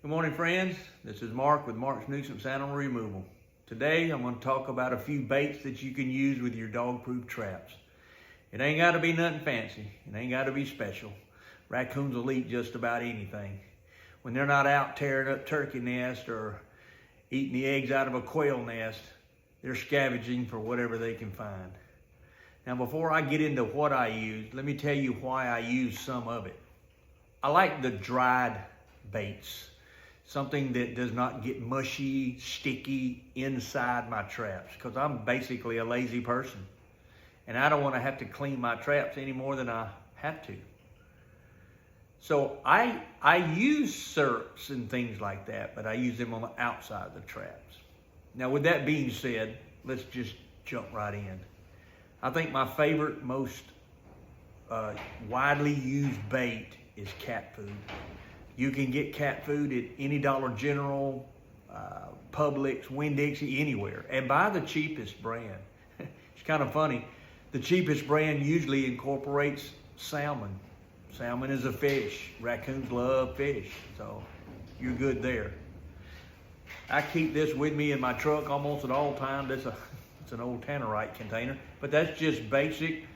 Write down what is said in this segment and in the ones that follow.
Good morning, friends. This is Mark with Mark's Nuisance Animal Removal. Today, I'm going to talk about a few baits that you can use with your dog-proof traps. It ain't got to be nothing fancy. It ain't got to be special. Raccoons will eat just about anything. When they're not out tearing up turkey nests or eating the eggs out of a quail nest, they're scavenging for whatever they can find. Now, before I get into what I use, let me tell you why I use some of it. I like the dried baits. Something that does not get mushy, sticky inside my traps, because I'm basically a lazy person. And I don't want to have to clean my traps any more than I have to. So I use syrups and things like that, but I use them on the outside of the traps. Now, with that being said, let's just jump right in. I think my favorite, most widely used bait is cat food. You can get cat food at any Dollar General, Publix, Winn-Dixie, anywhere, and buy the cheapest brand. It's kind of funny. The cheapest brand usually incorporates salmon. Salmon is a fish. Raccoons love fish, so you're good there. I keep this with me in my truck almost at all times. It's an old Tannerite container, but that's just basic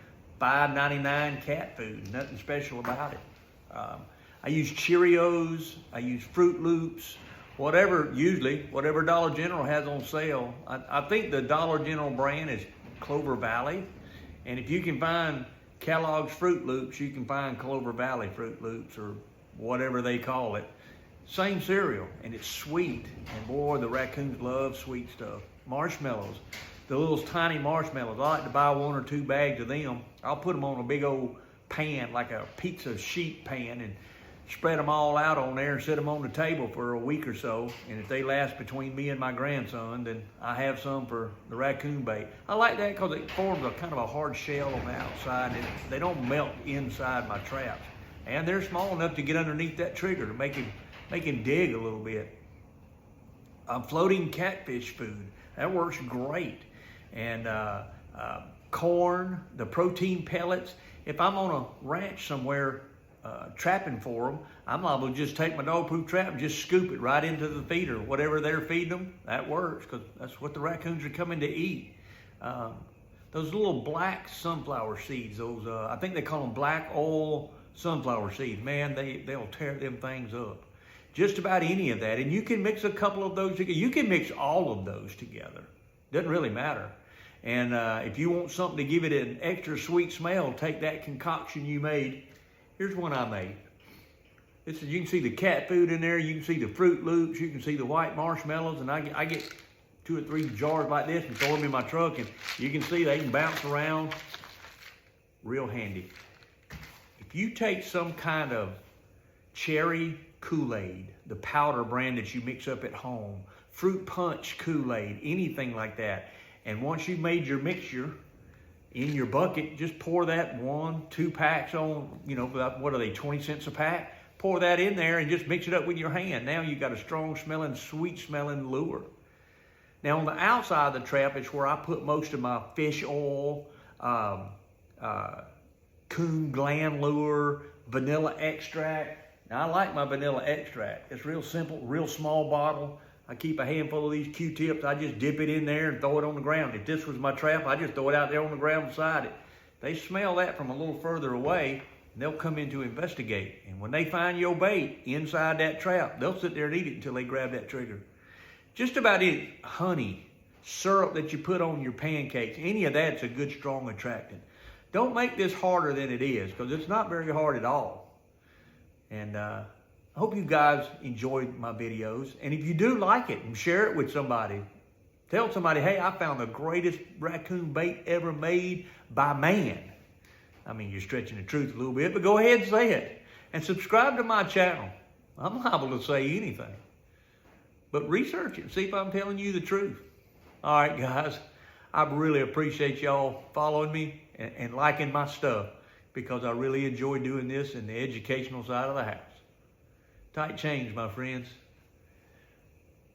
$5.99 cat food. Nothing special about it. I use Cheerios, I use Fruit Loops, whatever Dollar General has on sale. I think the Dollar General brand is Clover Valley. And if you can find Kellogg's Fruit Loops, you can find Clover Valley Fruit Loops or whatever they call it. Same cereal, and it's sweet. And boy, the raccoons love sweet stuff. Marshmallows, the little tiny marshmallows. I like to buy 1 or 2 bags of them. I'll put them on a big old pan, like a pizza sheet pan, and spread them all out on there and set them on the table for a week or so. And if they last between me and my grandson, then I have some for the raccoon bait. I like that because it forms a kind of a hard shell on the outside, and they don't melt inside my traps. And they're small enough to get underneath that trigger to make him dig a little bit. Floating catfish food, that works great. And corn, the protein pellets. If I'm on a ranch somewhere trapping for them, I'm liable to just take my dog-proof trap and just scoop it right into the feeder. Whatever they're feeding them, that works, because that's what the raccoons are coming to eat. Those little black sunflower seeds, those I think they call them black oil sunflower seeds. Man, they'll tear them things up. Just about any of that, and you can mix a couple of those together. You can mix all of those together. Doesn't really matter. And if you want something to give it an extra sweet smell, take that concoction you made. Here's one I made. You can see the cat food in there. You can see the Fruit Loops. You can see the white marshmallows. And I get 2 or 3 jars like this and throw them in my truck. And you can see they can bounce around. Real handy. If you take some kind of cherry Kool-Aid, the powder brand that you mix up at home, fruit punch Kool-Aid, anything like that, and once you've made your mixture in your bucket, just pour that 1, 2 packs on, what are they, 20 cents a pack? Pour that in there and just mix it up with your hand. Now you've got a strong smelling, sweet smelling lure. Now on the outside of the trap is where I put most of my fish oil, coon gland lure, vanilla extract. Now I like my vanilla extract. It's real simple, real small bottle. I keep a handful of these Q-tips. I just dip it in there and throw it on the ground. If this was my trap, I just throw it out there on the ground beside it. They smell that from a little further away, and they'll come in to investigate. And when they find your bait inside that trap, they'll sit there and eat it until they grab that trigger. Just about it, honey, syrup that you put on your pancakes, any of that's a good strong attractant. Don't make this harder than it is, because it's not very hard at all. And I hope you guys enjoyed my videos. And if you do like it, and share it with somebody. Tell somebody, hey, I found the greatest raccoon bait ever made by man. I mean, you're stretching the truth a little bit, but go ahead and say it. And subscribe to my channel. I'm liable to say anything. But research it and see if I'm telling you the truth. All right, guys. I really appreciate y'all following me and liking my stuff, because I really enjoy doing this in the educational side of the house. Tight change, my friends.